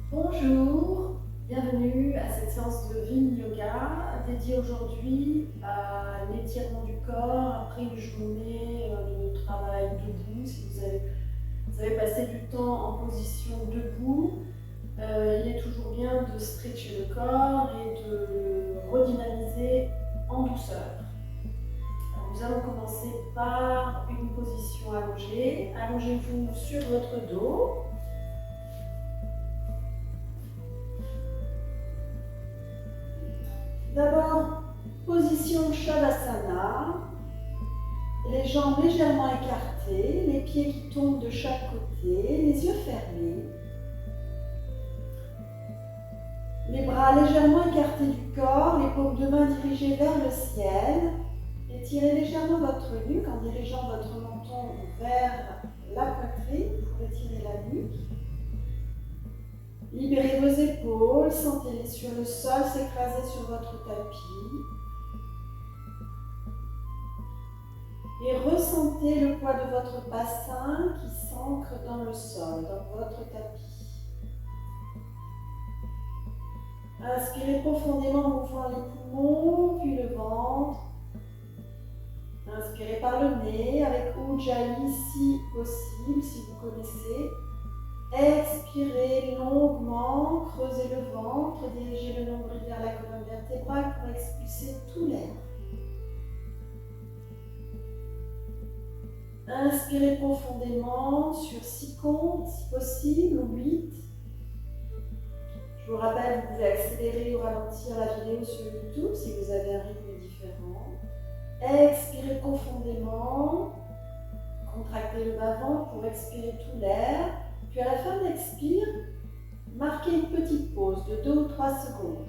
Bonjour, bienvenue à cette séance de Yin Yoga dédiée aujourd'hui à l'étirement du corps après une journée de travail debout. Si vous avez passé du temps en position debout, il est toujours bien de stretcher le corps et de le redynamiser en douceur. Alors, nous allons commencer par une position allongée. Allongez-vous sur votre dos. D'abord, position Shavasana, les jambes légèrement écartées, les pieds qui tombent de chaque côté, les yeux fermés. Les bras légèrement écartés du corps, les paumes de main dirigées vers le ciel. Étirez légèrement votre nuque en dirigeant votre menton vers la poitrine pour étirer la nuque. Libérez vos épaules, sentez-les sur le sol s'écraser sur votre tapis. Et ressentez le poids de votre bassin qui s'ancre dans le sol, dans votre tapis. Inspirez profondément en ouvrant les poumons, puis le ventre. Inspirez par le nez avec Ujjayi si possible, si vous connaissez. Expirez longuement, creusez le ventre, dirigez le nombril vers la colonne vertébrale pour expulser tout l'air. Inspirez profondément sur 6 comptes, si possible, ou 8. Je vous rappelle, vous pouvez accélérer ou ralentir la vidéo sur YouTube si vous avez un rythme différent. Expirez profondément, contractez le bas-ventre pour expirer tout l'air. Puis à la fin de l'expire, marquez une petite pause de 2 ou 3 secondes.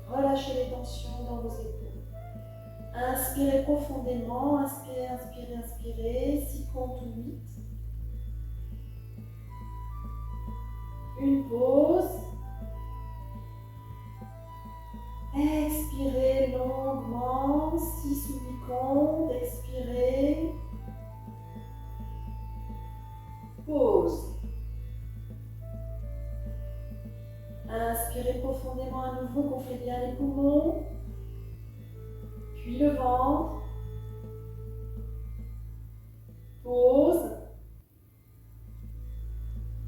Relâchez les tensions dans vos épaules. Inspirez profondément, inspirez, inspirez, inspirez, 6 comptes ou 8. Une pause. Expirez longuement, 6 ou 8 comptes, expirez. Pause. Inspirez profondément à nouveau, gonflez bien les poumons, puis le ventre. Pause.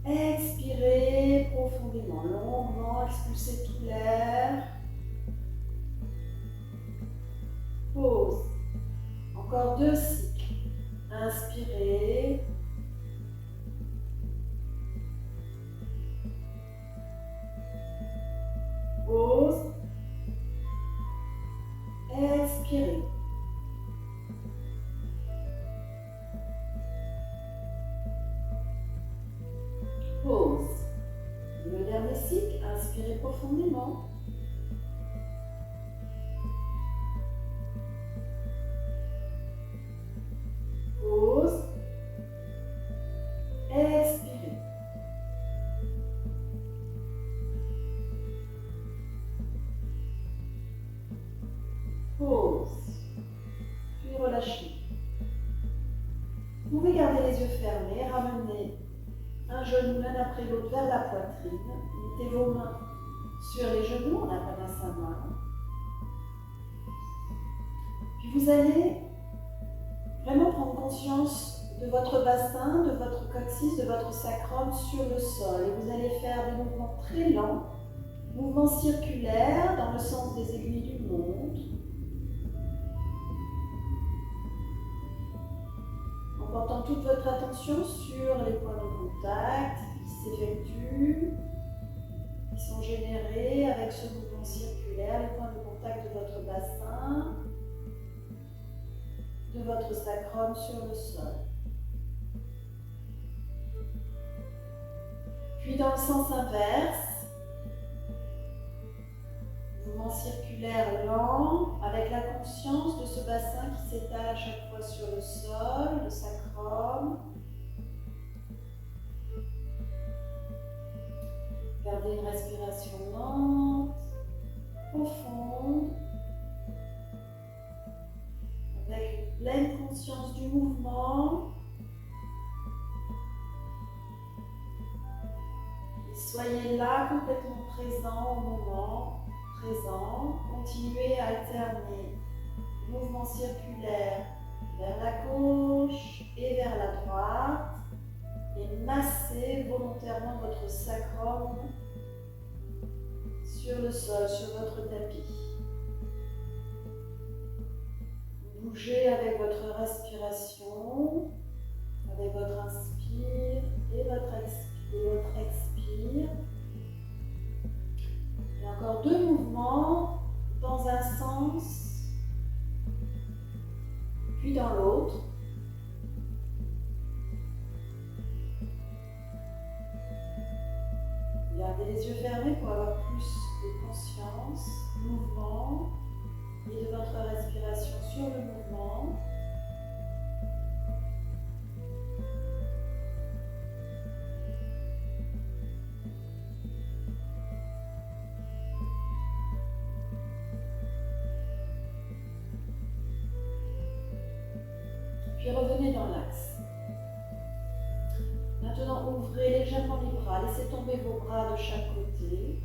Expirez profondément, longuement, expulsez tout l'air. Pause. Encore 2 cycles. Inspirez. Pause. Expirez. Pause. Le dernier cycle, inspirez profondément. Pause. Expirez. Pause. Puis relâchez. Vous pouvez garder les yeux fermés, ramener un genou l'un après l'autre vers la poitrine. Mettez vos mains sur les genoux en Apanasana. Puis vous allez vraiment prendre conscience de votre bassin, de votre coccyx, de votre sacrum sur le sol. Et vous allez faire des mouvements très lents, mouvements circulaires dans le sens des aiguilles d'une montre. En portant toute votre attention sur les points de contact qui s'effectuent, qui sont générés avec ce mouvement circulaire, les points de contact de votre bassin, de votre sacrum sur le sol. Puis dans le sens inverse, mouvement circulaire lent, avec la conscience de ce bassin qui s'étale à chaque fois sur le sol, le sacrum. Gardez une respiration lente. profonde, avec une pleine conscience du mouvement. Et soyez là complètement présent au moment présent. Continuez à alterner mouvement circulaire vers la gauche et vers la droite et massez volontairement votre sacrum sur le sol, sur votre tapis. Bougez avec votre respiration, avec votre inspire et votre expire. Et encore 2 mouvements dans un sens puis dans l'autre. Gardez les yeux fermés pour avoir plus de conscience, mouvement et de votre respiration sur le mouvement. Puis revenez dans l'axe. Maintenant, ouvrez légèrement les bras, laissez tomber vos bras de chaque côté.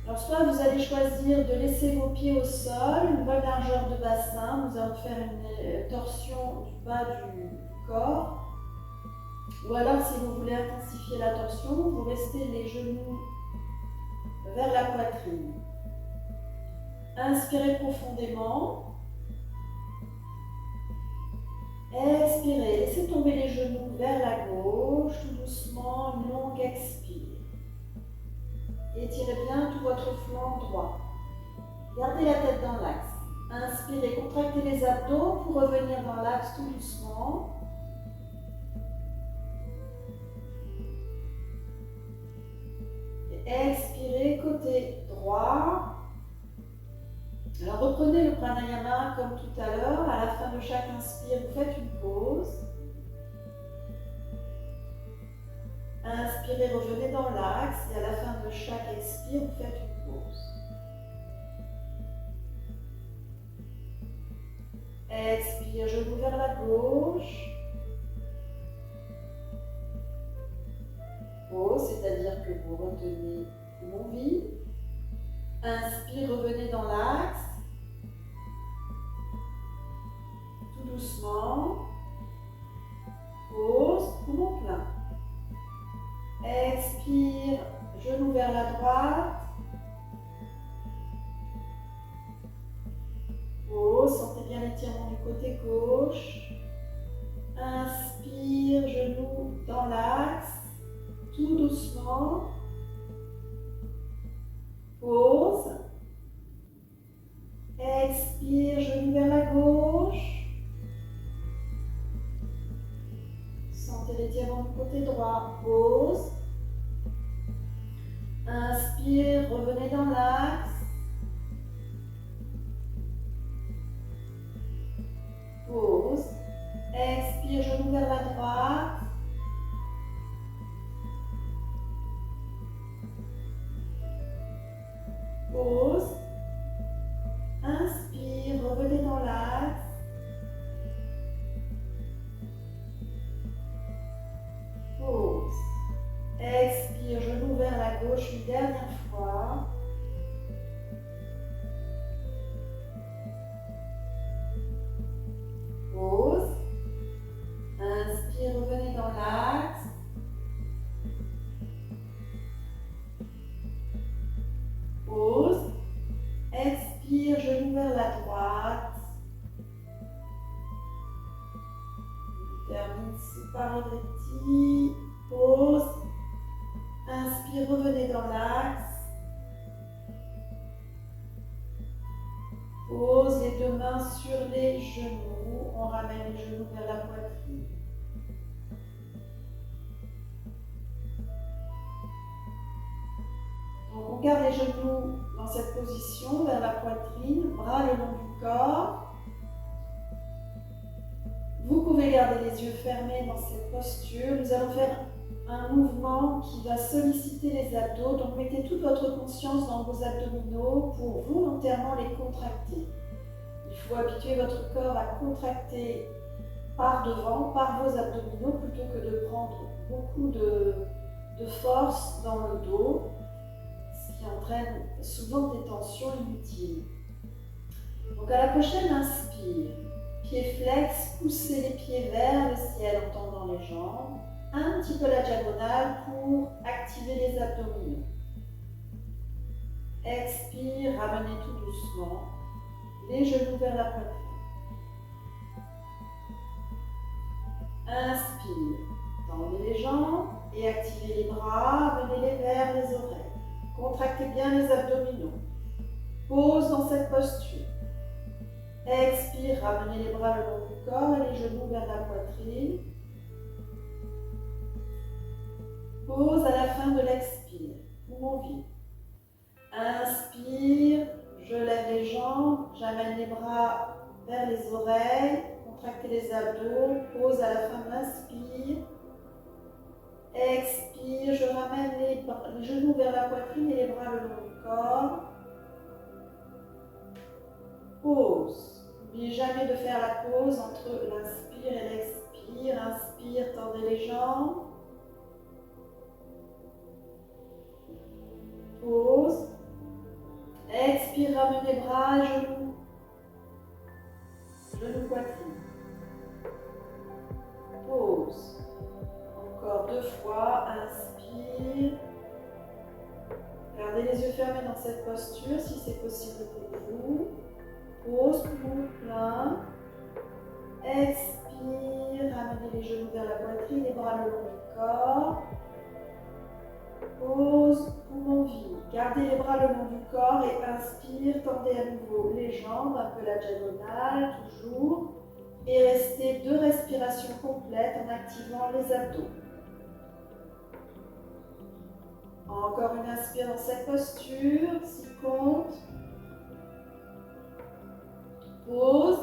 Alors, soit vous allez choisir de laisser vos pieds au sol, une bonne largeur de bassin, nous allons faire une torsion du bas du corps. Ou alors, si vous voulez intensifier la torsion, vous restez les genoux vers la poitrine. Inspirez profondément. Expirez, laissez tomber les genoux vers la gauche, tout doucement, une longue expire. Étirez bien tout votre flanc droit. Gardez la tête dans l'axe. Inspirez, contractez les abdos pour revenir dans l'axe tout doucement. Et expirez, côté droit. Alors reprenez le pranayama comme tout à l'heure. À la fin de chaque inspire, vous faites une pause. Inspirez, revenez dans l'axe et à la fin de chaque expire, vous faites une pause. Expire, genou vers la gauche. Pause, c'est-à-dire que vous retenez l'envie. Inspire, revenez dans l'axe. Tout doucement. Pause, poumon plein. Expire, genou vers la droite. Pause, sentez bien l'étirement du côté gauche. Inspire, genou dans l'axe. Tout doucement. Pause. Expire, genou vers la gauche. Sentez l'étirement du côté droit. Pause. Inspire, revenez dans l'axe. Pause. Expire, genou vers la droite. Pause. Inspire, revenez dans l'axe. Pause. Expire, genou vers la gauche une dernière fois. Pause. Inspire, revenez dans l'axe. Pause. Expire, genou vers la droite. Termine séparé dretti. Pause. Inspire, revenez dans l'axe. Pose les 2 mains sur les genoux. On ramène les genoux vers la poitrine. Donc on garde les genoux dans cette position, vers la poitrine, bras le long du corps. Vous pouvez garder les yeux fermés dans cette posture. Nous allons faire un mouvement qui va solliciter les abdos. Donc mettez toute votre conscience dans vos abdominaux pour volontairement les contracter. Il faut habituer votre corps à contracter par devant, par vos abdominaux, plutôt que de prendre beaucoup de force dans le dos, ce qui entraîne souvent des tensions inutiles. Donc à la prochaine inspire, pied flex, poussez les pieds vers le ciel en tendant les jambes, un petit peu la diagonale pour activer les abdominaux. Expire, ramenez tout doucement, les genoux vers la poitrine. Inspire, tendez les jambes et activez les bras, amenez-les vers les oreilles. Contractez bien les abdominaux. Pose dans cette posture. Expire, ramenez les bras le long du corps et les genoux vers la poitrine. Pause à la fin de l'expire, poumon vide. Inspire, je lève les jambes, j'amène les bras vers les oreilles, contractez les abdos, pause à la fin de l'inspire. Expire, je ramène les genoux vers la poitrine et les bras le long du corps. Pause. N'oubliez jamais de faire la pause entre l'inspire et l'expire. Inspire, tendez les jambes. Pause. Expire, ramenez les bras, genoux. Genoux, poitrine. Pause. Encore 2 fois. Inspire. Gardez les yeux fermés dans cette posture si c'est possible pour vous. Pause, poumon plein. Expire, ramenez les genoux vers la poitrine, les bras le long du corps. Pause, poumon vide. Gardez les bras le long du corps et inspire, tendez à nouveau les jambes, un peu la diagonale, toujours. Et restez 2 respirations complètes en activant les abdos. Encore une inspire dans cette posture, 6 comptes. Pause.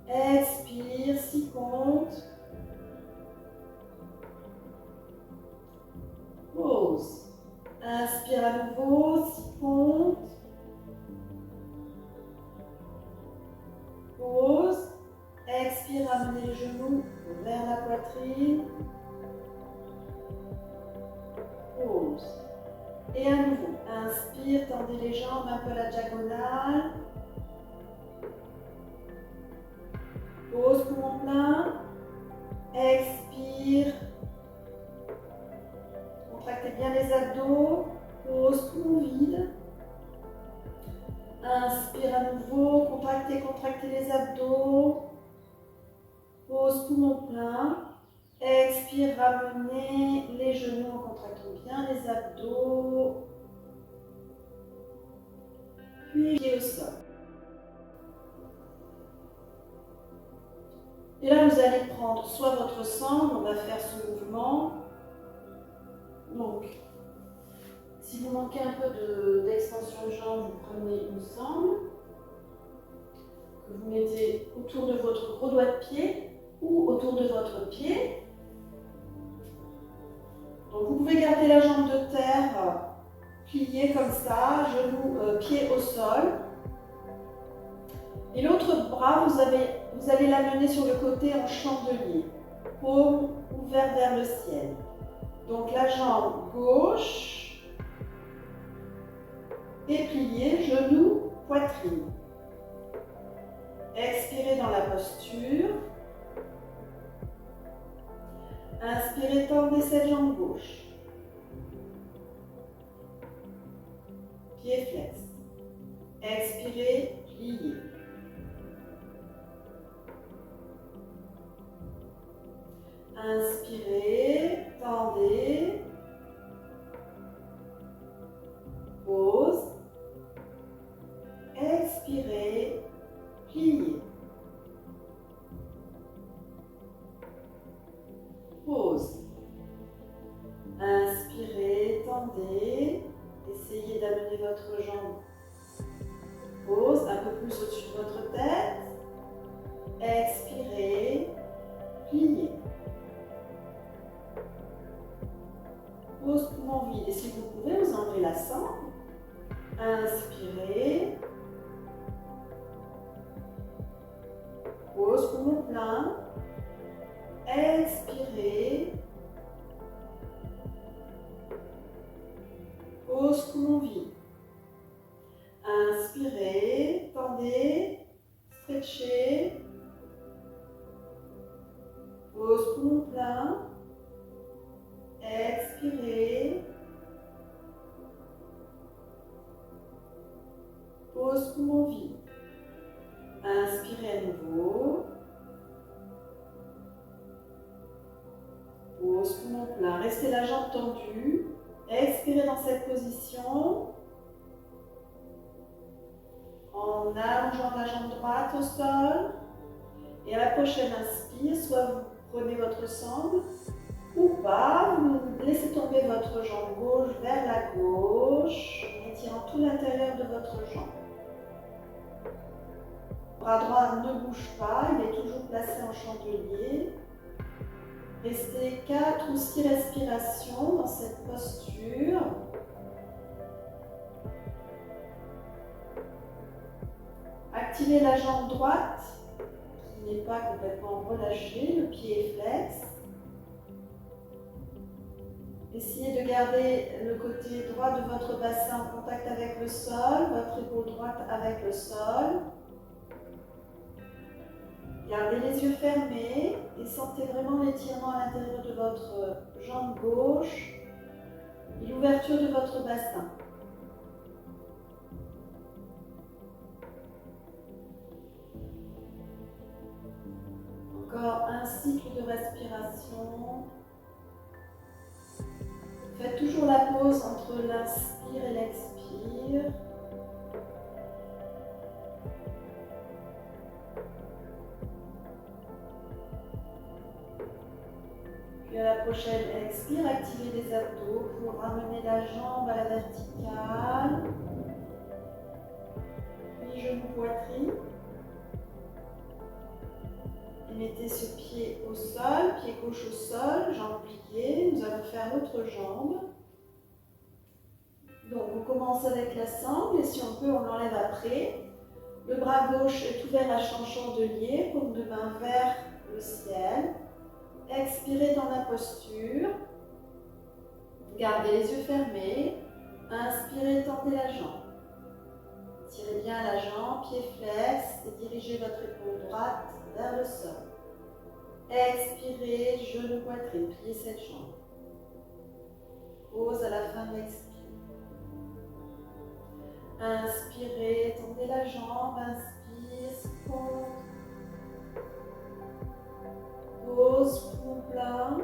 Expire, 6 comptes. Pause. Inspire à nouveau, 6 comptes. Pause. Expire, ramenez les genoux vers la poitrine. Pause. Et à nouveau, inspire, tendez les jambes un peu à la diagonale. Pause, poumon plein. Expire. Contractez bien les abdos. Pause, poumon vide. Inspire à nouveau. Contractez, contractez les abdos. Pause, poumon plein. Expire, ramenez les genoux en contractant bien les abdos. Puis pied au sol. Et là, vous allez prendre soit votre sangle, on va faire ce mouvement. Donc, si vous manquez un peu d'extension de jambes, vous prenez une sangle que vous mettez autour de votre gros doigt de pied ou autour de votre pied. Donc, vous pouvez garder la jambe de terre pliée comme ça, genou, pied au sol. Et l'autre bras, vous allez l'amener sur le côté en chandelier, paume ouverte vers le ciel. Donc la jambe gauche est pliée, genou, poitrine. Expirez dans la posture. Inspirez, tendez cette jambe gauche. Pied flex. Expirez, pliez. Inspirez, tendez. Pause. Expirez, pliez. Pause. Inspirez, tendez. Essayez d'amener votre jambe. Pause, un peu plus au-dessus de votre tête. Expirez, pliez. Pause poumon vide. Et si vous pouvez, vous enlevez la sangle. Inspirez. Pause poumon plein. Expirez. Pause poumon vide. Inspirez, tendez, stretchez. Pause poumon plein. Expirez. Pause poumon vide. Inspirez à nouveau. Pause poumon plein. Restez la jambe tendue. Expirez dans cette position. En allongeant la jambe droite au sol. Et à la prochaine inspire, soit vous prenez votre sangle ou pas, vous laissez tomber votre jambe gauche vers la gauche, en étirant tout l'intérieur de votre jambe. Le bras droit ne bouge pas, il est toujours placé en chandelier. Restez 4 ou 6 respirations dans cette posture. Activez la jambe droite qui n'est pas complètement relâchée, le pied est flex. Essayez de garder le côté droit de votre bassin en contact avec le sol, votre épaule droite avec le sol. Gardez les yeux fermés et sentez vraiment l'étirement à l'intérieur de votre jambe gauche et l'ouverture de votre bassin. Encore un cycle de respiration. Faites toujours la pause entre l'inspire et l'expire. Puis à la prochaine expire, activez les abdos pour ramener la jambe à la verticale. Puis genou, poitrine. Et mettez ce pied au sol, pied gauche au sol, jambe pliée. Nous allons faire l'autre jambe. Donc on commence avec la sangle et si on peut, on l'enlève après. Le bras gauche est ouvert à chandelier, paume de main vers le ciel. Expirez dans la posture. Gardez les yeux fermés. Inspirez, tendez la jambe. Tirez bien la jambe, pied flex et dirigez votre épaule droite vers le sol. Expirez, genou, poitrine, pliez cette jambe. Pause à la fin de l'expire. Inspirez, tendez la jambe, inspire, seconde. Pause, poumon plein.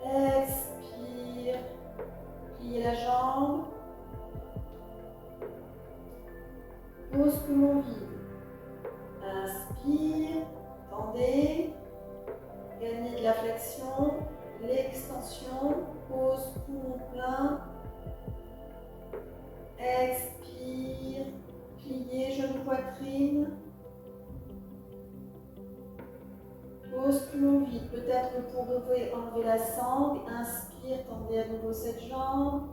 Expire, pliez la jambe. Pause, poumon vide. Inspire, tendez, gagnez de la flexion, l'extension, pause, poumon plein. Expire, pliez, genou, poitrine. Pause, poumon vide. Peut-être que vous pouvez enlever la sangle. Inspire, tendez à nouveau cette jambe.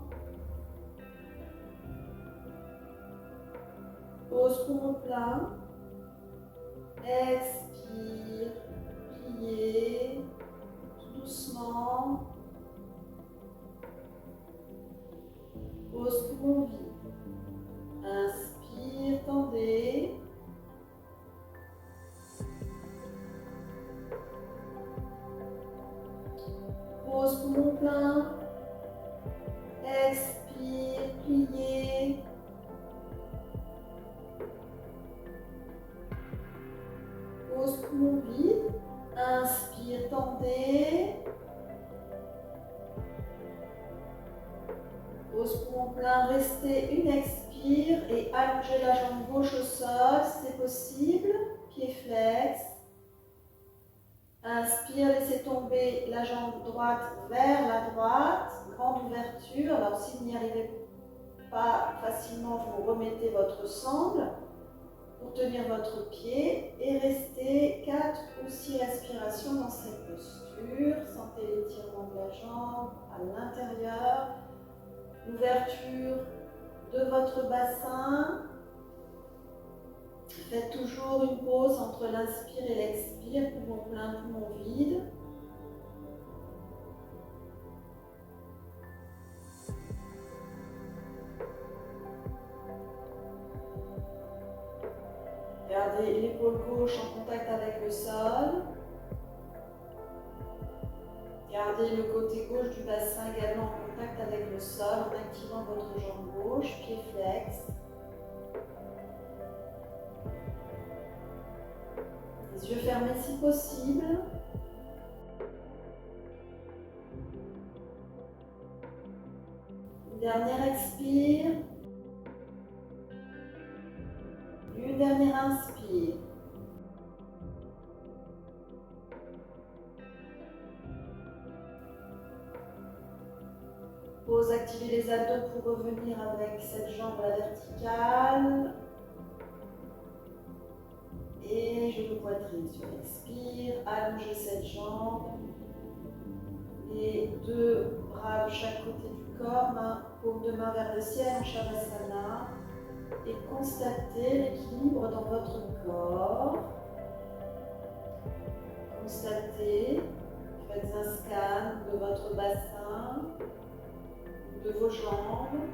Pause, poumon plein. Expire, pliez, tout doucement. Pause, poumon vide. Inspire, tendez. Pause, poumon plein. Expire, pliez. Pause, poumon vide. Inspire, tendez. Pause, poumon plein. Restez une expire et allongez la jambe gauche au sol si c'est possible. Pied flex. Inspire, laissez tomber la jambe droite vers la droite. Grande ouverture. Alors si vous n'y arrivez pas facilement, vous remettez votre sangle. pour tenir votre pied et restez 4 ou 6 respirations dans cette posture. Sentez l'étirement de la jambe à l'intérieur, l'ouverture de votre bassin. Faites toujours une pause entre l'inspire et l'expire, poumon plein, poumon vide. Gardez l'épaule gauche en contact avec le sol. Gardez le côté gauche du bassin également en contact avec le sol en activant votre jambe gauche, pied flex. Les yeux fermés si possible. Une dernière expire. Une dernière inspire. Pause, activez les abdos pour revenir avec cette jambe à la verticale. Et genou poitrine sur l'expire. Allongez cette jambe. Les deux bras de chaque côté du corps, paume de main vers le ciel en Shavasana. Et constatez l'équilibre dans votre corps. Constatez, faites un scan de votre bassin, de vos jambes.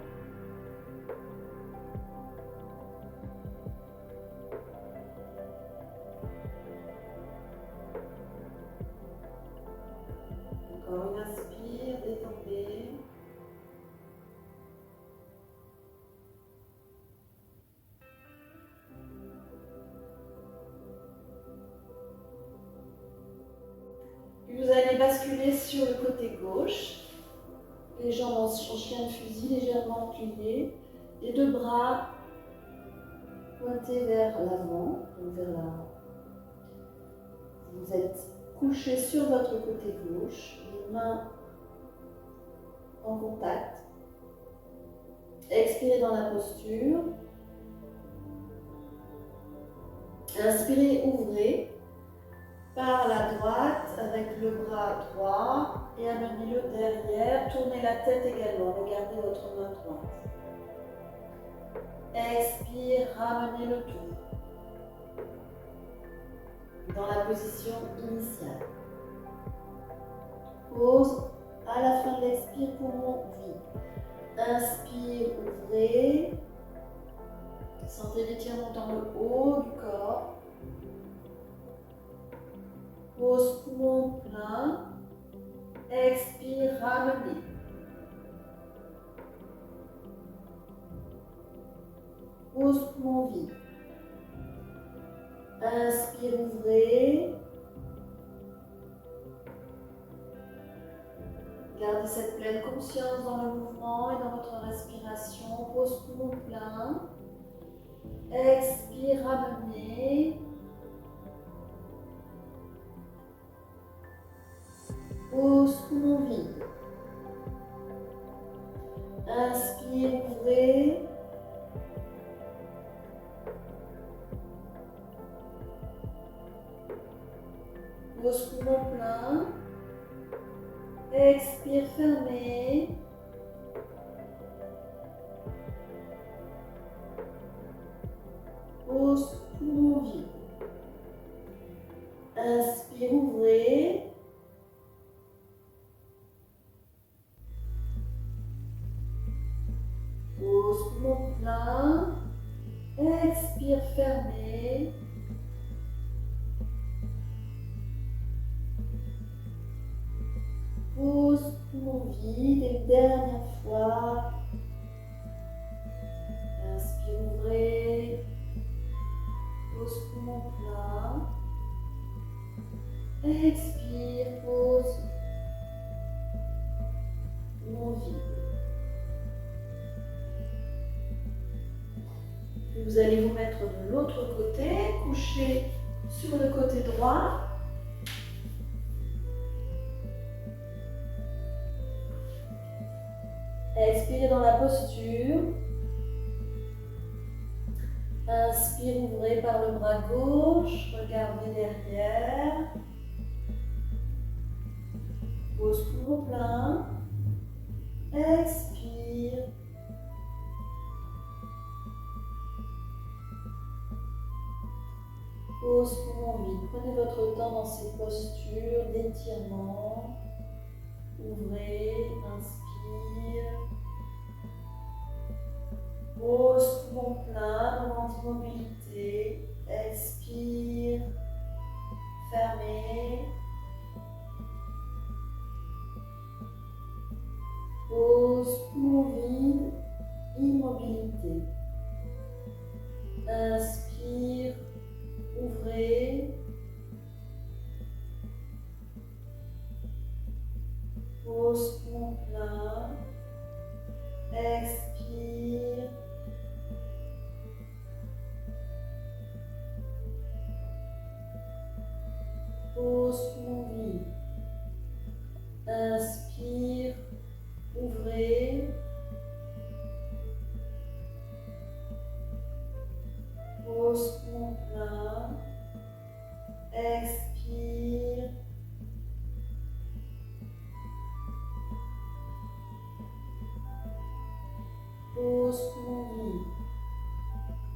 Encore une inspire, détendez. Vous allez basculer sur le côté gauche, les jambes en chien de fusil légèrement pliées, les deux bras pointés vers l'avant, vers la... Vous êtes couché sur votre côté gauche, les mains en contact. Expirez dans la posture. Inspirez, ouvrez. Par la droite avec le bras droit et amenez-le derrière. Tournez la tête également. Regardez votre main droite. Expire, ramenez le tout dans la position initiale. Pause à la fin de l'expire, poumon vide. Inspire, ouvrez. Sentez l'étirement dans le haut du corps. Pause, poumon plein. Expire, ramenez. Pause, poumon vide. Inspire, ouvrez. Gardez cette pleine conscience dans le mouvement et dans votre respiration. Pause, poumon plein. Expire, ramenez. Pause, poumon vide. Inspire, ouvrez. Pause, poumon plein. Expire, fermez. Pause, poumon vide. Inspire, ouvrez. Pause, poumon plein. Expire, fermez. Pause, poumon vide. Et une dernière fois. Inspire, ouvrez. Pause, poumon plein. Expire, pause. Poumon vide. Vous allez vous mettre de l'autre côté, couché sur le côté droit. Expirez dans la posture. Inspire, ouvrez par le bras gauche, regardez derrière. Pose poumon plein. Expire. Pose poumon vide. Prenez votre temps dans ces postures d'étirement. Ouvrez, inspire. Pose poumon plein, moment d'immobilité. Expire. Fermez. Pose poumon vide, immobilité. Inspire, ouvrez. Pose poumon plein. Expire. Pose poumon vide. Inspire, ouvrez. Pose poumon plein. Expire. Pose poumon vide.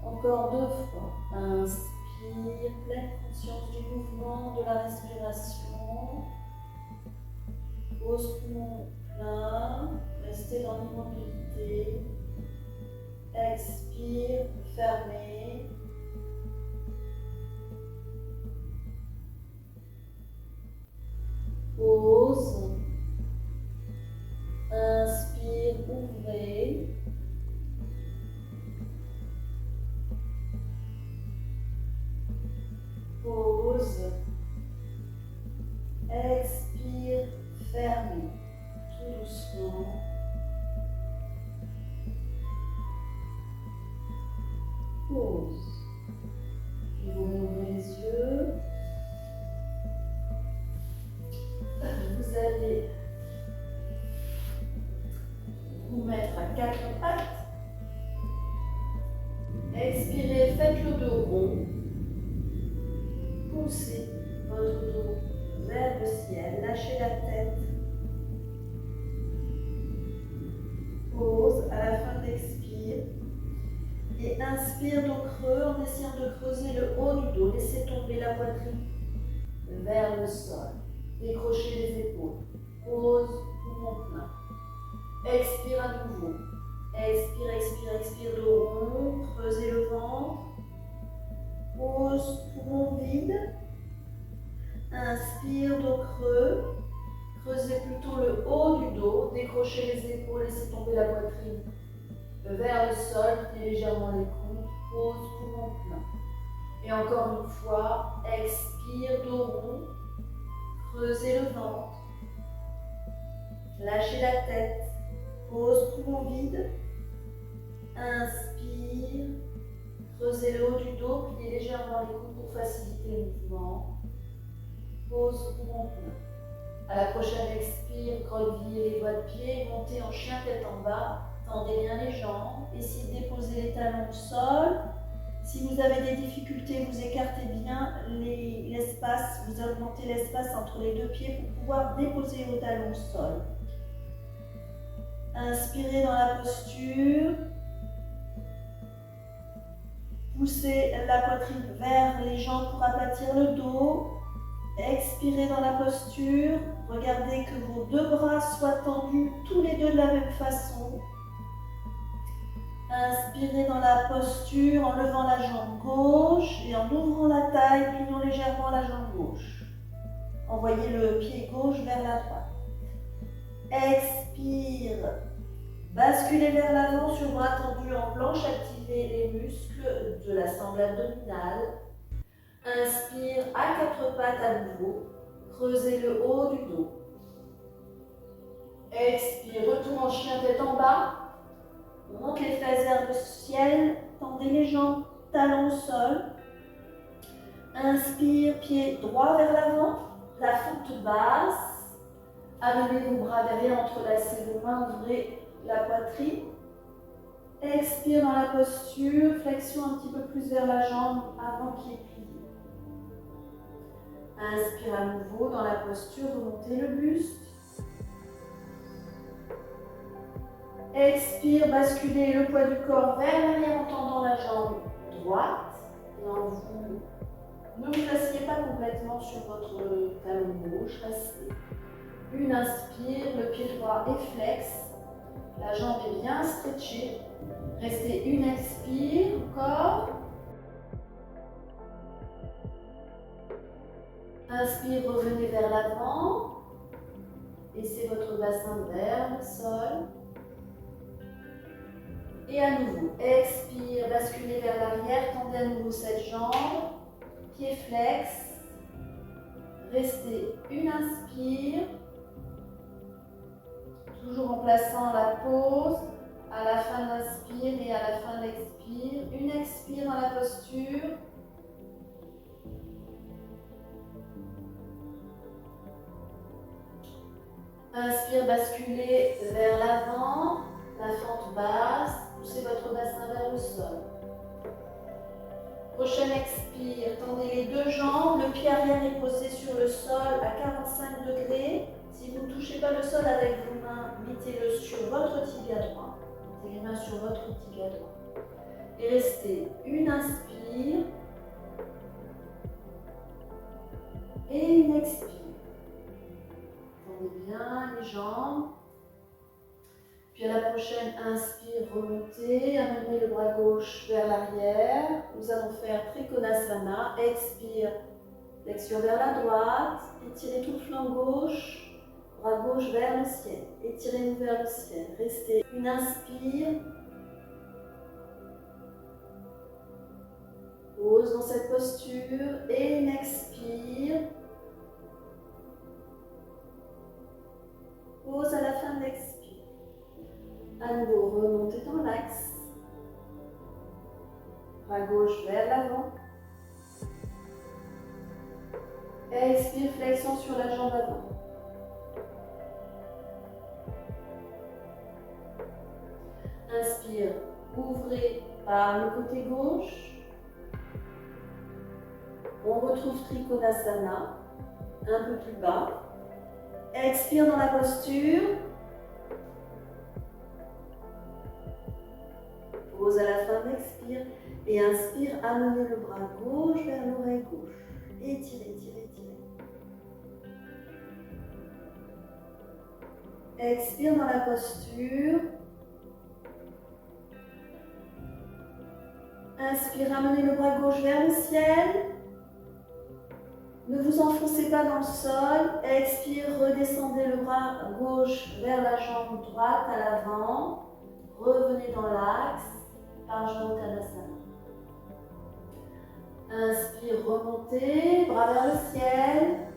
Encore 2 fois. Inspire, pleine conscience du mouvement, de la respiration. Pose poumon plein. Restez dans l'immobilité. Expire, fermez. Pause. Inspire, ouvrez. Pause. Expire, fermez. Tout doucement. Pause. Puis vous réouvrez les yeux. Vous allez vous mettre à 4 pattes. Expirez, faites le dos rond. Poussez votre dos vers le ciel. Lâchez la tête. Pause à la fin de l'expire. Et inspire dos creux en essayant de creuser le haut du dos. Laissez tomber la poitrine vers le sol. Décrochez les épaules. Pause, poumon plein. Expire à nouveau. Expire, expire, expire, dos rond. Creusez le ventre. Pause, poumon vide. Inspire, dos creux. Creusez plutôt le haut du dos. Décrochez les épaules. Laissez tomber la poitrine vers le sol. Pliez légèrement les coudes. Pause, poumon plein. Et encore une fois. Expire, dos rond. Creusez le ventre. Lâchez la tête. Pose poumon vide. Inspire. Creusez le haut du dos. Pliez légèrement les coudes pour faciliter le mouvement. Pose poumon plein. À la prochaine expire, recroquevillez les doigts de pied. Montez en chien tête en bas. Tendez bien les jambes. Essayez de déposer les talons au sol. Si vous avez des difficultés, vous écartez bien l'espace, vous augmentez l'espace entre les 2 pieds pour pouvoir déposer vos talons au sol. Inspirez dans la posture. Poussez la poitrine vers les jambes pour aplatir le dos. Expirez dans la posture. Regardez que vos 2 bras soient tendus tous les 2 de la même façon. Inspirez dans la posture en levant la jambe gauche et en ouvrant la taille, pliant légèrement la jambe gauche. Envoyez le pied gauche vers la droite. Expire. Basculez vers l'avant sur bras tendus en planche, activez les muscles de la sangle abdominale. Inspire à 4 pattes à nouveau. Creusez le haut du dos. Expire, retour en chien tête en bas. Monte les fesses vers le ciel. Tendez les jambes, talons au sol. Inspire, pied droit vers l'avant. La foute basse. Amenez vos bras derrière, entrelacez vos mains, ouvrez la poitrine. Expire dans la posture, flexion un petit peu plus vers la jambe avant qu'il est plié. Inspire à nouveau dans la posture, remontez le buste. Expire, basculez le poids du corps vers l'arrière en tendant la jambe droite. Ne vous asseyez pas complètement sur votre talon gauche, restez. Une inspire, le pied droit est flex, la jambe est bien stretchée. Restez une expire, encore. Inspire, revenez vers l'avant. Laissez votre bassin vers le sol. Et à nouveau, expire, basculez vers l'arrière, tendez à nouveau cette jambe. Pied flex. Restez une inspire. Toujours en plaçant la pause à la fin de l'inspire et à la fin de l'expire. Une expire dans la posture. Inspire, basculez vers l'avant, la fente basse, poussez votre bassin vers le sol. Prochaine expire, tendez les deux jambes, le pied arrière est posé sur le sol à 45 degrés. Si vous ne touchez pas le sol avec vos mains, mettez-le sur votre tibia droit. Mettez les mains sur votre tibia droit. Et restez une inspire et une expire. Tendez bien les jambes. Puis à la prochaine inspire, remontez, amenez le bras gauche vers l'arrière. Nous allons faire Trikonasana. Expire, flexion vers la droite. Étirez tout le flanc gauche, bras gauche vers le ciel. Étirez-vous vers le ciel. Restez une inspire. Pause dans cette posture et une expire. Pause à la fin de l'expire. À nouveau, remontez dans l'axe. Bras gauche vers l'avant. Expire, flexion sur la jambe avant. Inspire, ouvrez par le côté gauche. On retrouve Trikonasana, un peu plus bas. Expire dans la posture. Pause à la fin d'expire et inspire, amenez le bras gauche vers l'oreille gauche. Étirez, étirez, étirez. Expire dans la posture. Inspire, amenez le bras gauche vers le ciel. Ne vous enfoncez pas dans le sol. Expire, redescendez le bras gauche vers la jambe droite à l'avant. Revenez dans l'axe. Parjanuttanasana. Inspire, remontez, bras vers le ciel.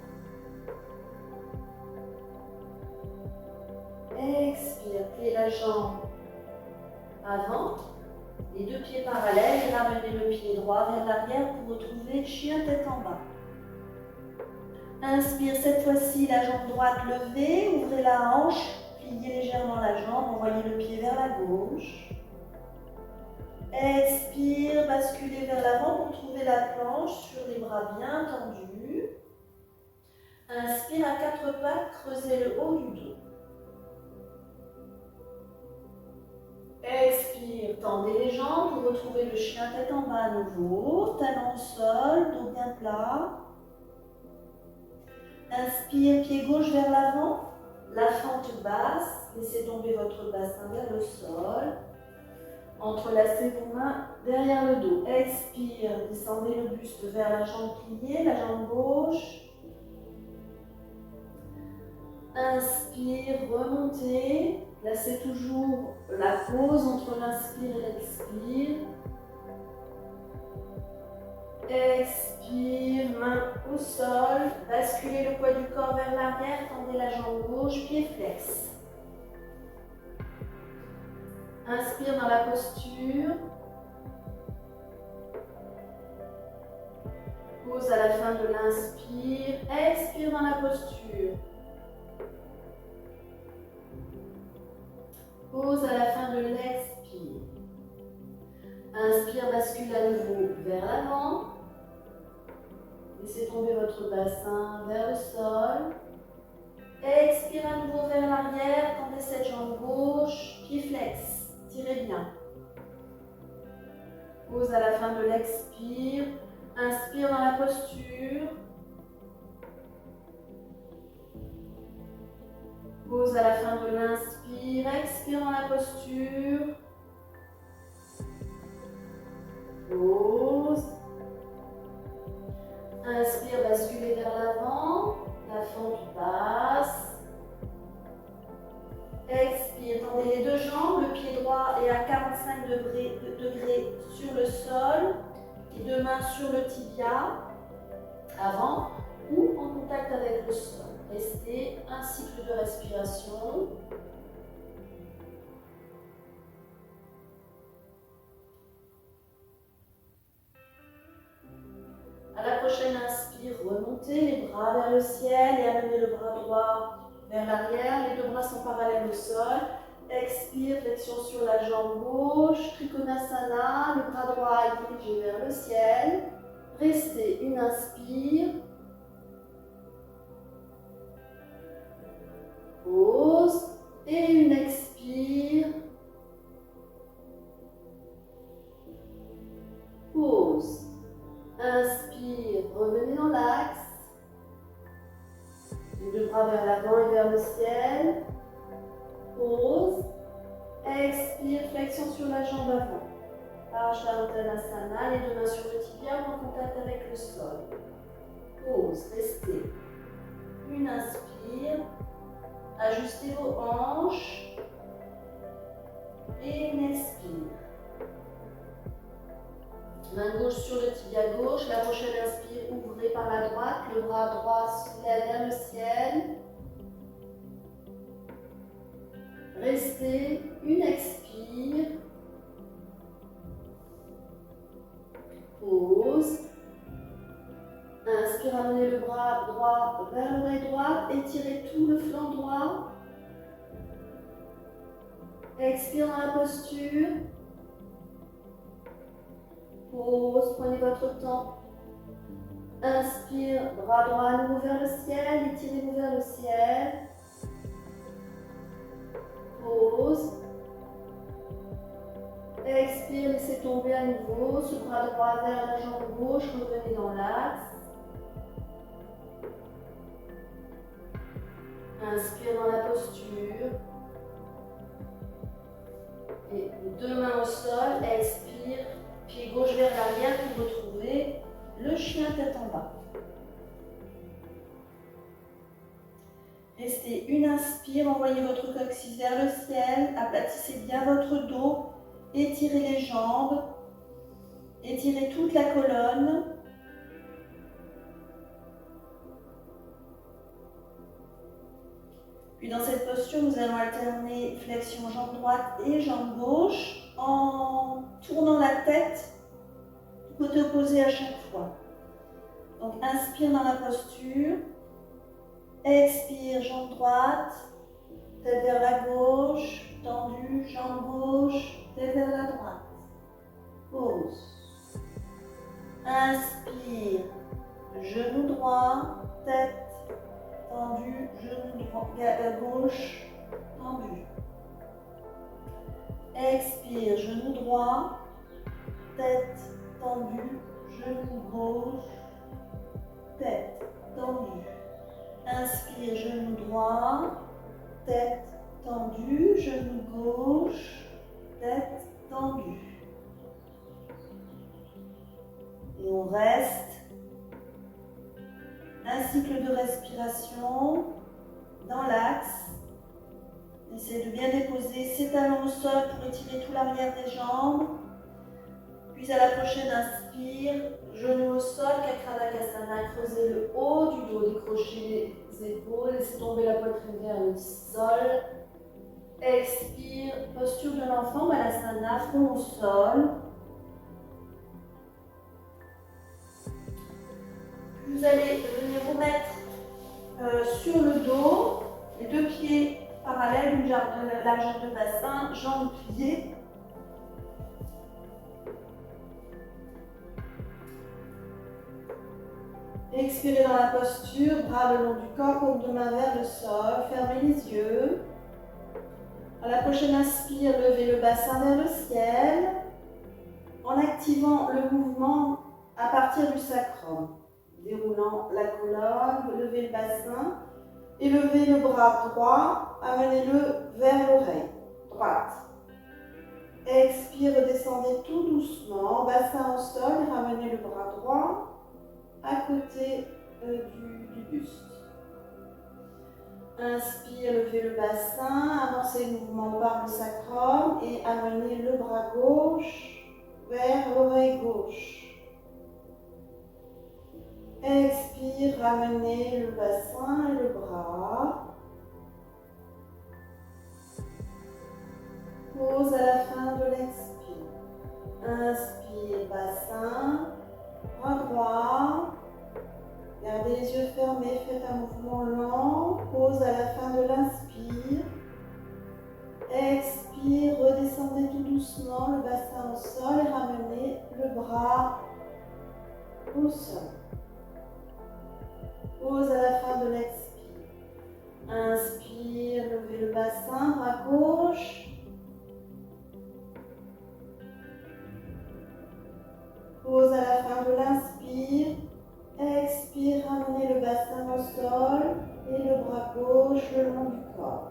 Expire, pliez la jambe avant, les deux pieds parallèles, et ramenez le pied droit vers l'arrière pour retrouver chien tête en bas. Inspire, cette fois-ci la jambe droite levée, ouvrez la hanche, pliez légèrement la jambe, envoyez le pied vers la gauche. Expire, basculez vers l'avant pour trouver la planche sur les bras bien tendus. Inspire à quatre pattes, creusez le haut du dos. Expire, tendez les jambes pour retrouver le chien tête en bas à nouveau. Talon au sol, dos bien plat. Inspire, pied gauche vers l'avant, la fente basse. Laissez tomber votre bassin vers le sol. Entrelacez vos mains derrière le dos. Expire, descendez le buste vers la jambe pliée, la jambe gauche. Inspire, remontez. Placez toujours la pause entre l'inspire et l'expire. Expire, main au sol. Basculez le poids du corps vers l'arrière, tendez la jambe gauche, pied flex. Inspire dans la posture. Pause à la fin de l'inspire. Expire dans la posture. Pause à la fin de l'expire. Inspire, bascule à nouveau vers l'avant. Laissez tomber votre bassin vers le sol. Expire à nouveau vers l'arrière, tendez cette jambe gauche, pied flex, tirez bien. Pose à la fin de l'expire, inspire dans la posture. Pose à la fin de l'inspire, expire dans la posture. Pause. Inspire, basculez vers l'avant, la fente basse. Expire, tendez les deux jambes, le pied droit est à 45 degrés sur le sol, les deux mains sur le tibia, avant ou en contact avec le sol. Restez un cycle de respiration. À la prochaine inspire, remontez les bras vers le ciel et amenez le bras droit vers l'arrière. Les deux bras sont parallèles au sol. Expire, flexion sur la jambe gauche, Trikonasana, le bras droit est dirigé vers le ciel. Restez une inspire. Pause et une expire. Pause. Inspire, revenez dans l'axe. Les deux bras vers l'avant et vers le ciel. Pause. Expire, flexion sur la jambe avant. Parsvanottanasana, les deux mains sur le tibia ou en contact avec le sol. Pause, restez. Une inspire. Ajustez vos hanches. Et une expire. Main gauche sur le tibia gauche, la prochaine inspire, ouvrez par la droite, le bras droit se lève vers le ciel. Restez, une expire. Pause. Inspire, amenez le bras droit vers l'oreille droite, étirez tout le flanc droit. Expire dans la posture. Pause, prenez votre temps. Inspire, bras droit à nouveau vers le ciel, étirez-vous vers le ciel. Pause. Expire, laissez tomber à nouveau, ce bras droit vers la jambe gauche, revenez dans l'axe. Inspire dans la posture. Et deux mains au sol, expire. Pied gauche vers l'arrière pour retrouver le chien tête en bas. Restez une inspire, envoyez votre coccyx vers le ciel, aplatissez bien votre dos, étirez les jambes, étirez toute la colonne. Puis dans cette posture, nous allons alterner flexion jambe droite et jambe gauche en tournant la tête du côté opposé à chaque fois. Donc inspire dans la posture, expire jambe droite, tête vers la gauche, tendue, jambe gauche, tête vers la droite. Pause. Inspire, genou droit, tête tendu, genou droit, gauche, tendu. Expire, genou droit, tête tendue, genou gauche, tête tendue. Inspire, genou droit, tête tendue, genou gauche, tête tendue. Et on reste. Un cycle de respiration dans l'axe. Essayez de bien déposer ses talons au sol pour étirer tout l'arrière des jambes. Puis à la prochaine inspire, genou au sol, Kakradakasana, creusez le haut du dos, décrochez les épaules, laissez tomber la poitrine vers le sol. Expire, posture de l'enfant, Balasana, front au sol. Vous allez venir vous mettre sur le dos, les deux pieds parallèles, une largeur de bassin, jambes pliées. Expirez dans la posture, bras le long du corps, paume de main vers le sol, fermez les yeux. À la prochaine inspire, levez le bassin vers le ciel en activant le mouvement à partir du sacrum. Déroulant la colonne, levez le bassin, élevez le bras droit, amenez-le vers l'oreille droite. Expire, redescendez tout doucement, bassin au sol, et ramenez le bras droit à côté du buste. Inspire, levez le bassin, avancez le mouvement par le sacrum et amenez le bras gauche vers l'oreille gauche. Expire, ramenez le bassin et le bras. Pause à la fin de l'expire. Inspire, bassin, bras droit. Gardez les yeux fermés, faites un mouvement lent. Pause à la fin de l'inspire. Expire, redescendez tout doucement le bassin au sol et ramenez le bras au sol. Pause à la fin de l'expire. Inspire, levez le bassin, bras gauche. Pause à la fin de l'inspire. Expire, ramenez le bassin au sol et le bras gauche le long du corps.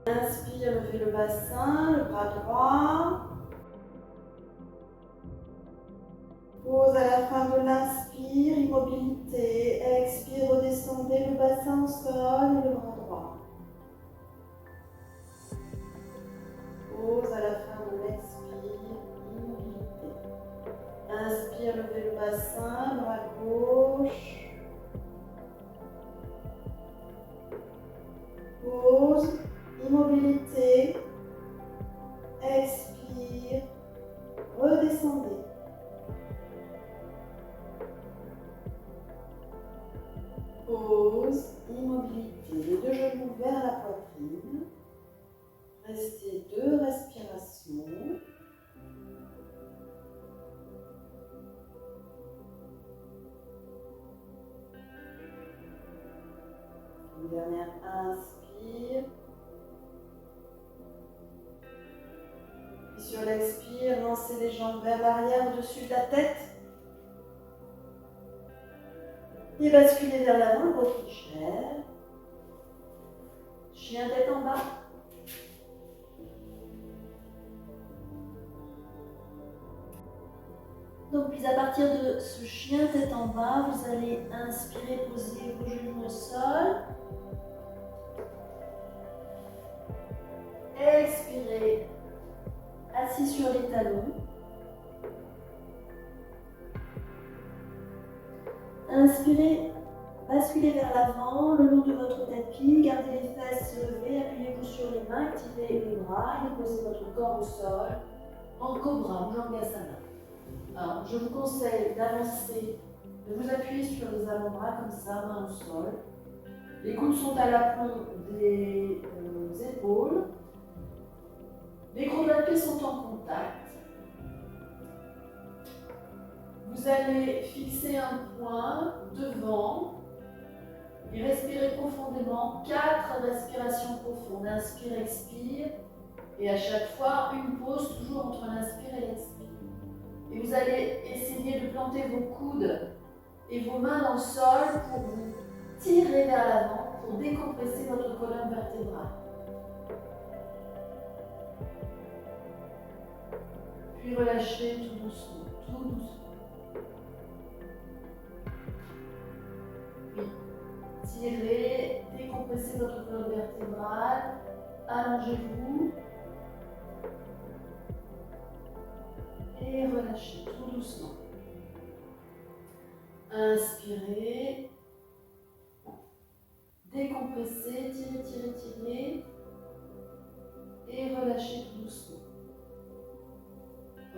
Inspire, levez le bassin, le bras droit. Pause à la fin de l'inspire, immobilité. Expire, redescendez le bassin au sol et le bras droit. Pause à la fin de l'expire, immobilité. Inspire, levez le bassin, bras gauche. Pause, immobilité. Expire, redescendez. Pause, immobilité. Les deux genoux vers la poitrine. Restez 2 respirations. Une dernière inspire. Puis sur l'expire, lancez les jambes vers l'arrière au-dessus de la tête. Et basculez vers l'avant de votre chair. Chien tête en bas. Donc, puis à partir de ce chien tête en bas, vous allez inspirer, poser vos genoux au sol. Expirez, assis sur les talons. Inspirez, basculez vers l'avant, le long de votre tapis, gardez les fesses levées, appuyez-vous sur les mains, activez les bras et posez votre corps au sol en cobra, Bhujangasana. Alors, je vous conseille d'avancer, de vous appuyer sur les avant-bras comme ça, main au sol. Les coudes sont à l'aplomb des épaules. Les gros pieds sont en contact. Vous allez fixer un point devant et respirer profondément. 4 respirations profondes. Inspire, expire. Et à chaque fois, une pause toujours entre l'inspire et l'expire. Et vous allez essayer de planter vos coudes et vos mains dans le sol pour vous tirer vers l'avant, pour décompresser votre colonne vertébrale. Puis relâchez tout doucement, tout doucement. Puis tirez, décompressez votre colonne vertébrale, allongez-vous. Et relâchez tout doucement. Inspirez. Décompressez, tirez, tirez, tirez. Et relâchez tout doucement.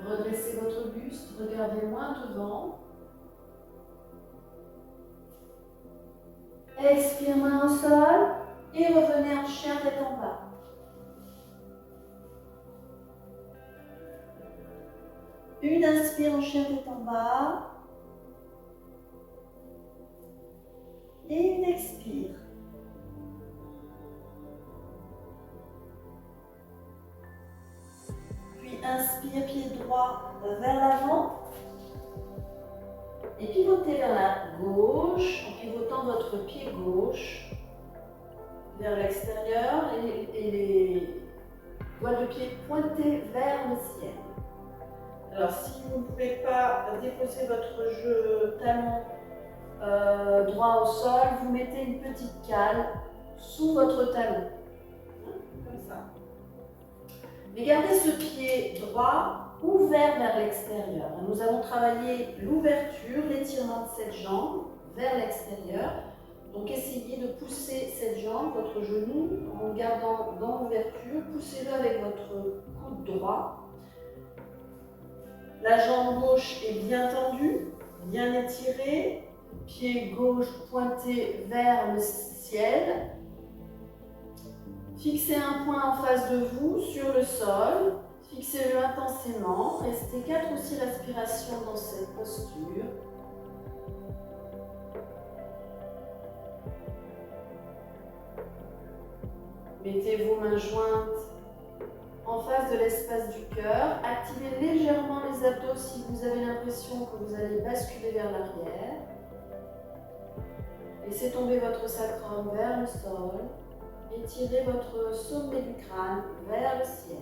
Redressez votre buste, regardez loin devant. Expire, main au sol. Et revenez en chien tête en bas. Une inspire en chien tête en bas. Et une expire. Puis inspire, pied droit vers l'avant. Et pivotez vers la gauche en pivotant votre pied gauche vers l'extérieur et les doigts de pied pointés vers le ciel. Alors si vous ne pouvez pas déposer votre talon droit au sol, vous mettez une petite cale sous votre talon, comme ça. Mais gardez ce pied droit ouvert vers l'extérieur. Nous avons travaillé l'ouverture, l'étirement de cette jambe vers l'extérieur. Donc essayez de pousser cette jambe, votre genou, en le gardant dans l'ouverture. Poussez-le avec votre coude droit. La jambe gauche est bien tendue, bien étirée. Pied gauche pointé vers le ciel. Fixez un point en face de vous sur le sol. Fixez-le intensément. Restez 4 ou 6 respirations dans cette posture. Mettez vos mains jointes en face de l'espace du cœur. Activez légèrement les abdos si vous avez l'impression que vous allez basculer vers l'arrière. Laissez tomber votre sacrum vers le sol. Étirez votre sommet du crâne vers le ciel.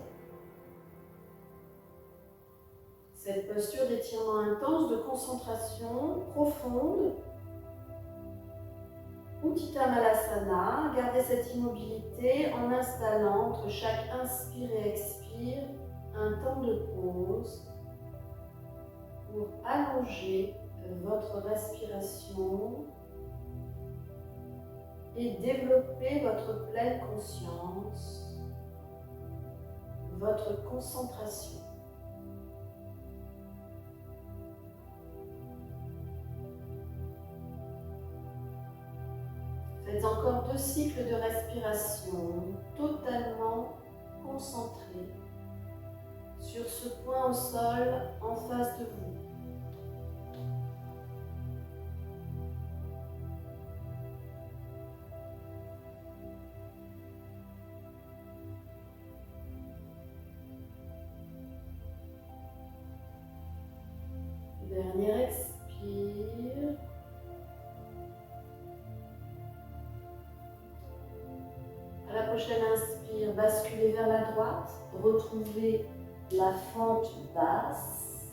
Cette posture d'étirement intense, de concentration profonde. Utthita Malasana, gardez cette immobilité en installant entre chaque inspire et expire un temps de pause pour allonger votre respiration et développer votre pleine conscience, votre concentration. Faites encore 2 cycles de respiration totalement concentrés sur ce point au sol en face de vous. Dernière expire. À la prochaine inspire, basculez vers la droite. Retrouvez la fente basse.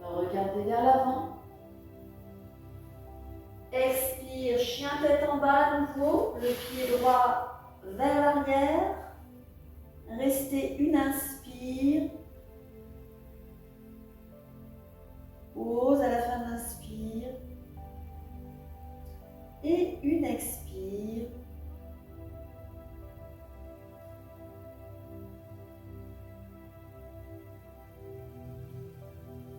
Regardez vers l'avant. Expire, chien tête en bas à nouveau. Le pied droit vers l'arrière. Restez une inspire. Pause à la fin de l'inspire. Et une expire.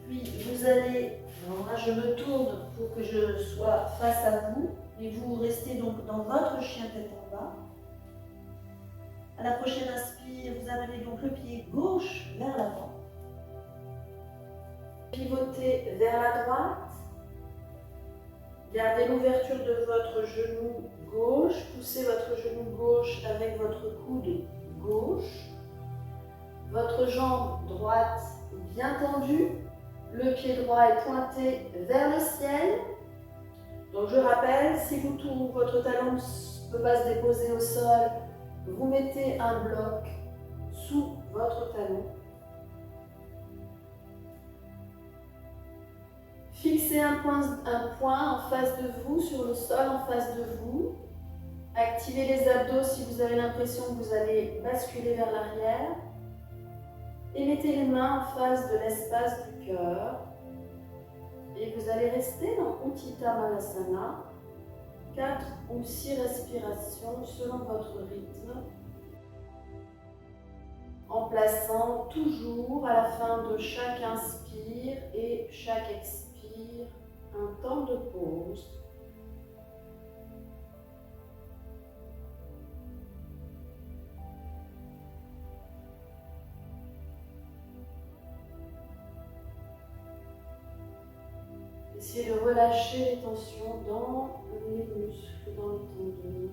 Puis vous allez, alors là je me tourne pour que je sois face à vous. Et vous restez donc dans votre chien tête en bas. À la prochaine inspire, vous amenez donc le pied gauche vers l'avant. Pivotez vers la droite. Gardez l'ouverture de votre genou gauche. Poussez votre genou gauche avec votre coude gauche. Votre jambe droite bien tendue. Le pied droit est pointé vers le ciel. Donc je rappelle, si votre talon ne peut pas se déposer au sol, vous mettez un bloc sous votre talon. Fixez un point en face de vous, sur le sol en face de vous. Activez les abdos si vous avez l'impression que vous allez basculer vers l'arrière. Et mettez les mains en face de l'espace du cœur. Et vous allez rester dans Utthita Malasana, 4 ou 6 respirations selon votre rythme, en plaçant toujours à la fin de chaque inspire et chaque expire un temps de pause. Et Essayez de relâcher les tensions dans les muscles, dans les tendons.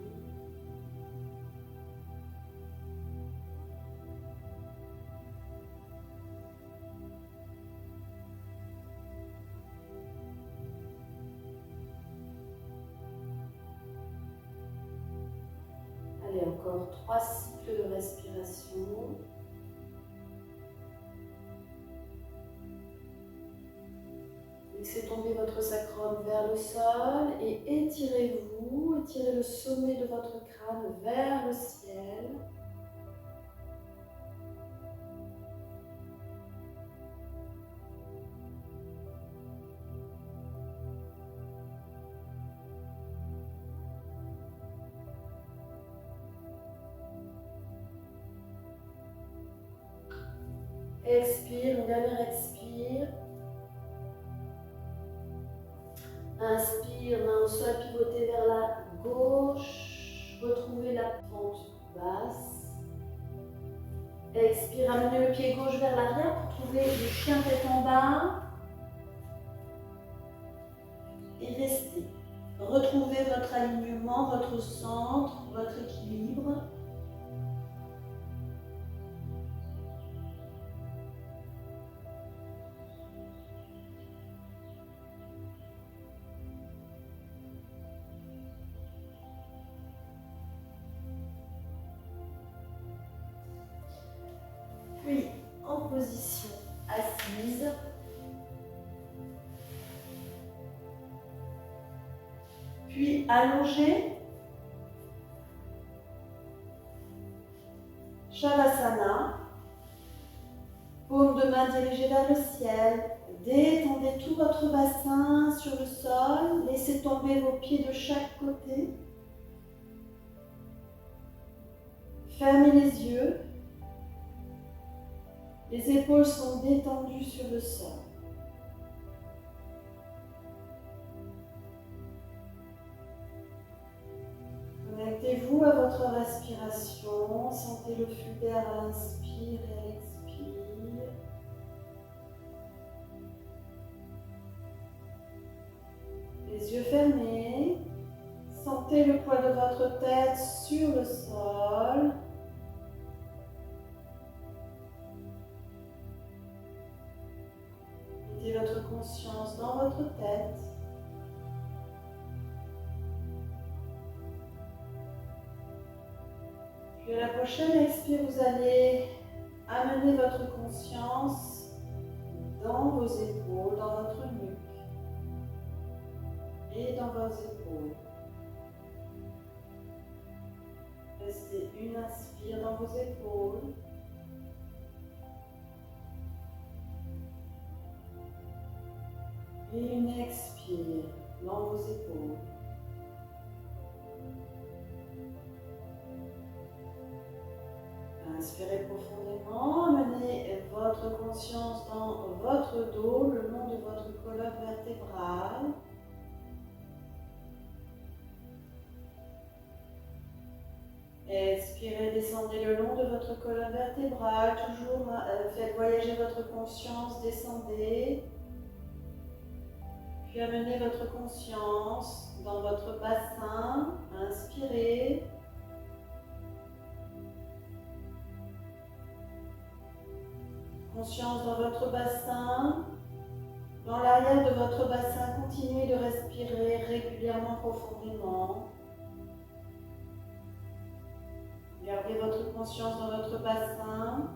Allez, encore 3 cycles de respiration. Laissez tomber votre sacrum vers le sol et étirez-vous. Étirez le sommet de votre crâne vers le ciel. Expire, une dernière expire. Inspire, main au sol, pivotez vers la gauche. Retrouvez la pente basse. Expire, amenez le pied gauche vers l'arrière pour trouver le chien tête en bas. Et restez. Retrouvez votre alignement, votre centre, votre équilibre. Puis, en position assise, puis allongé, Shavasana, paume de main dirigée vers le ciel, détendez tout votre bassin sur le sol, laissez tomber vos pieds de chaque côté, fermez les yeux. Les épaules sont détendues sur le sol. Connectez-vous à votre respiration. Sentez le flux d'air à l'inspire et à l'expire. Les yeux fermés. Sentez le poids de votre tête sur le sol. Mettez votre conscience dans votre tête. Puis à la prochaine expire, vous allez amener votre conscience dans vos épaules, dans votre nuque et dans vos épaules. Restez une inspire dans vos épaules. Et une expire dans vos épaules. Inspirez profondément, amenez votre conscience dans votre dos, le long de votre colonne vertébrale. Expirez, descendez le long de votre colonne vertébrale, toujours faites voyager votre conscience, descendez. Puis amenez votre conscience dans votre bassin, inspirez. Conscience dans votre bassin. Dans l'arrière de votre bassin, continuez de respirer régulièrement, profondément. Gardez votre conscience dans votre bassin.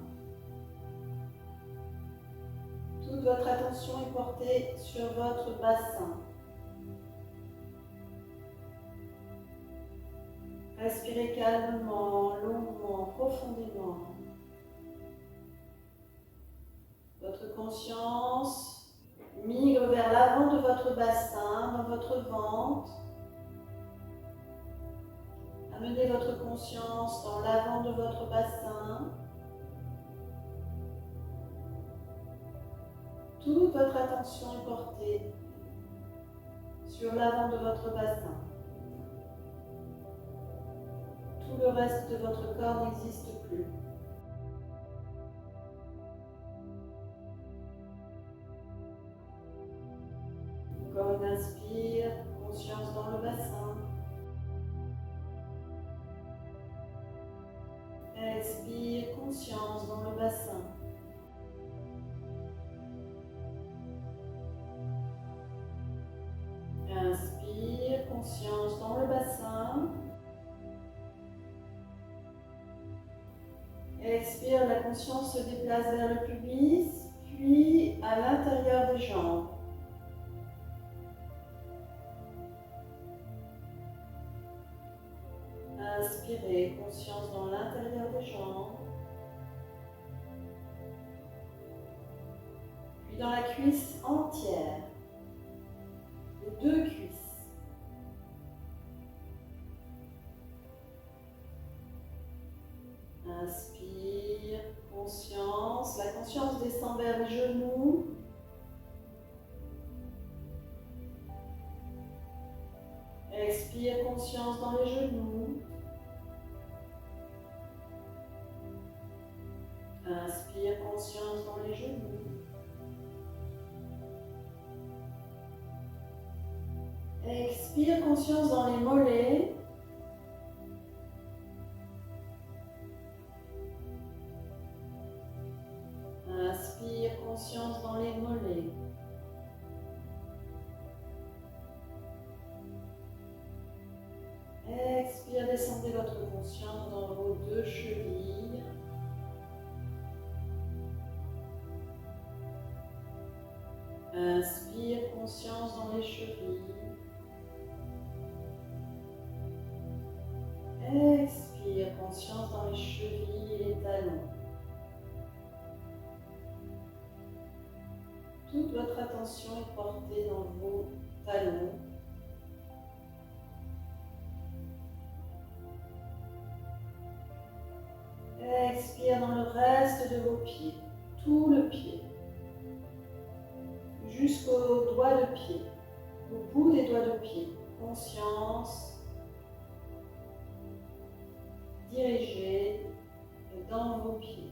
Toute votre attention est portée sur votre bassin. Respirez calmement, longuement, profondément. Votre conscience migre vers l'avant de votre bassin, dans votre ventre. Amenez votre conscience dans l'avant de votre bassin. Toute votre attention est portée sur l'avant de votre bassin. Tout le reste de votre corps n'existe plus. Encore une inspire, conscience dans le bassin. Expire, conscience dans le bassin. Inspire, conscience dans le bassin. Expire, la conscience se déplace vers le pubis, puis à l'intérieur des jambes. Inspirez, conscience dans l'intérieur des jambes. Puis dans la cuisse entière, les deux cuisses. Inspire, conscience. La conscience descend vers les genoux. Expire, conscience dans les genoux. Inspire, conscience dans les genoux. Expire, conscience dans les mollets. Inspire, conscience dans les mollets. Expire, descendez votre conscience dans vos deux chevilles. Inspire, conscience dans les chevilles. Expire, conscience dans les chevilles et les talons. Toute votre attention est portée dans vos talons. Expire dans le reste de vos pieds, tout le pied, jusqu'aux doigts de pied, au bout des doigts de pied. Conscience dirigée dans vos pieds.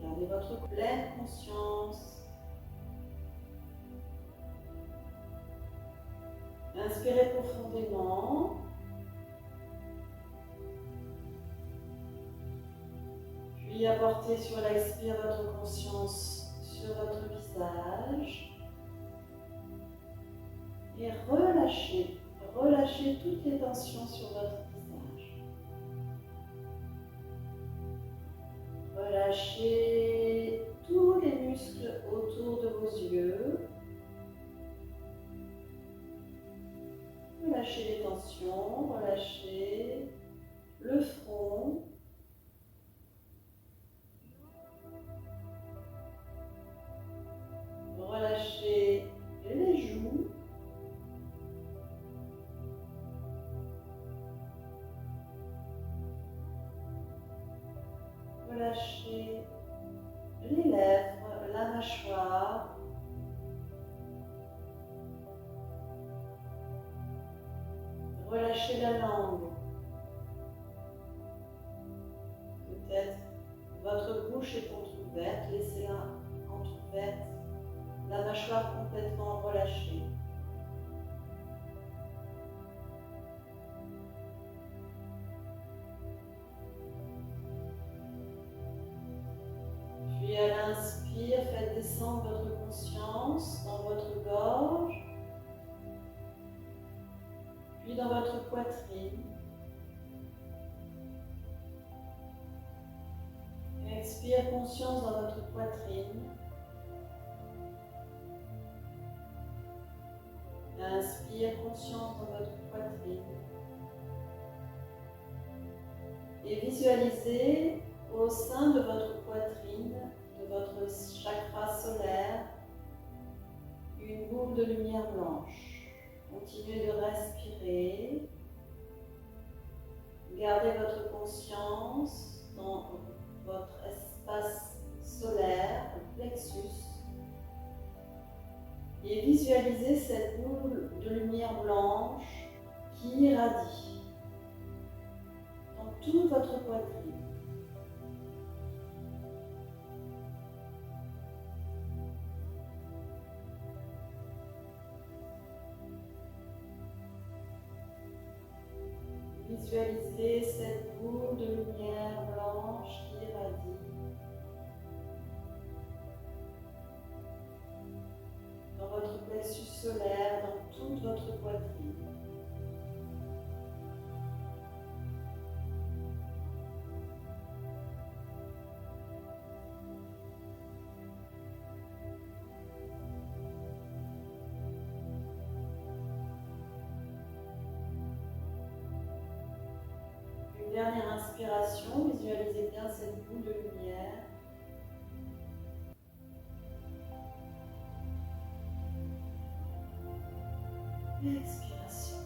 Gardez votre pleine conscience. Inspirez profondément. Puis apportez sur l'expire votre conscience sur votre visage. Et relâchez, relâchez toutes les tensions sur votre visage. Relâchez tous les muscles autour de vos yeux. Relâchez les tensions, relâchez le front. Relâchez les joues. Relâchez les lèvres, la mâchoire. Relâchez la langue. Peut-être votre bouche est entrouverte, laissez-la entrouverte. La mâchoire complètement relâchée. Puis à l'inspire, faites descendre votre conscience dans votre gorge, puis dans votre poitrine. Expire, conscience dans votre poitrine. Inspire, conscience dans votre poitrine. Et visualisez au sein de votre poitrine, de votre chakra solaire, une boule de lumière blanche. Continuez de respirer. Gardez votre conscience dans votre espace solaire, le plexus. Et visualisez cette boule de lumière blanche qui irradie dans toute votre poitrine. Visualisez cette boule de lumière blanche qui irradie dans votre plexus solaire, dans toute votre poitrine. Dernière inspiration, visualisez bien cette boule de lumière. Expiration.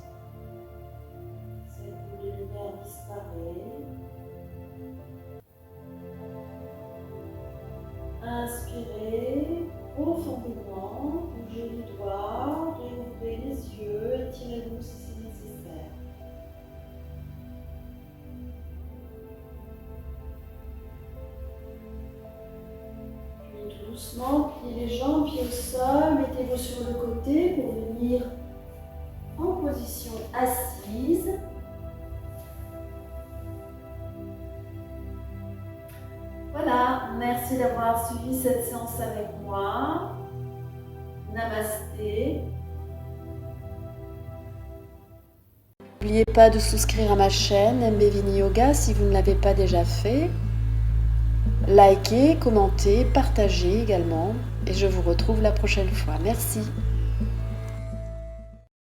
Cette boule de lumière disparaît. Inspirez profondément, bougez les doigts, réouvrez les yeux, étirez-vous si c'est nécessaire. Doucement, pliez les jambes, pieds au sol, mettez-vous sur le côté pour venir en position assise. Voilà, merci d'avoir suivi cette séance avec moi. Namasté. N'oubliez pas de souscrire à ma chaîne MBVini Yoga si vous ne l'avez pas déjà fait. Likez, commentez, partagez également. Et je vous retrouve la prochaine fois. Merci.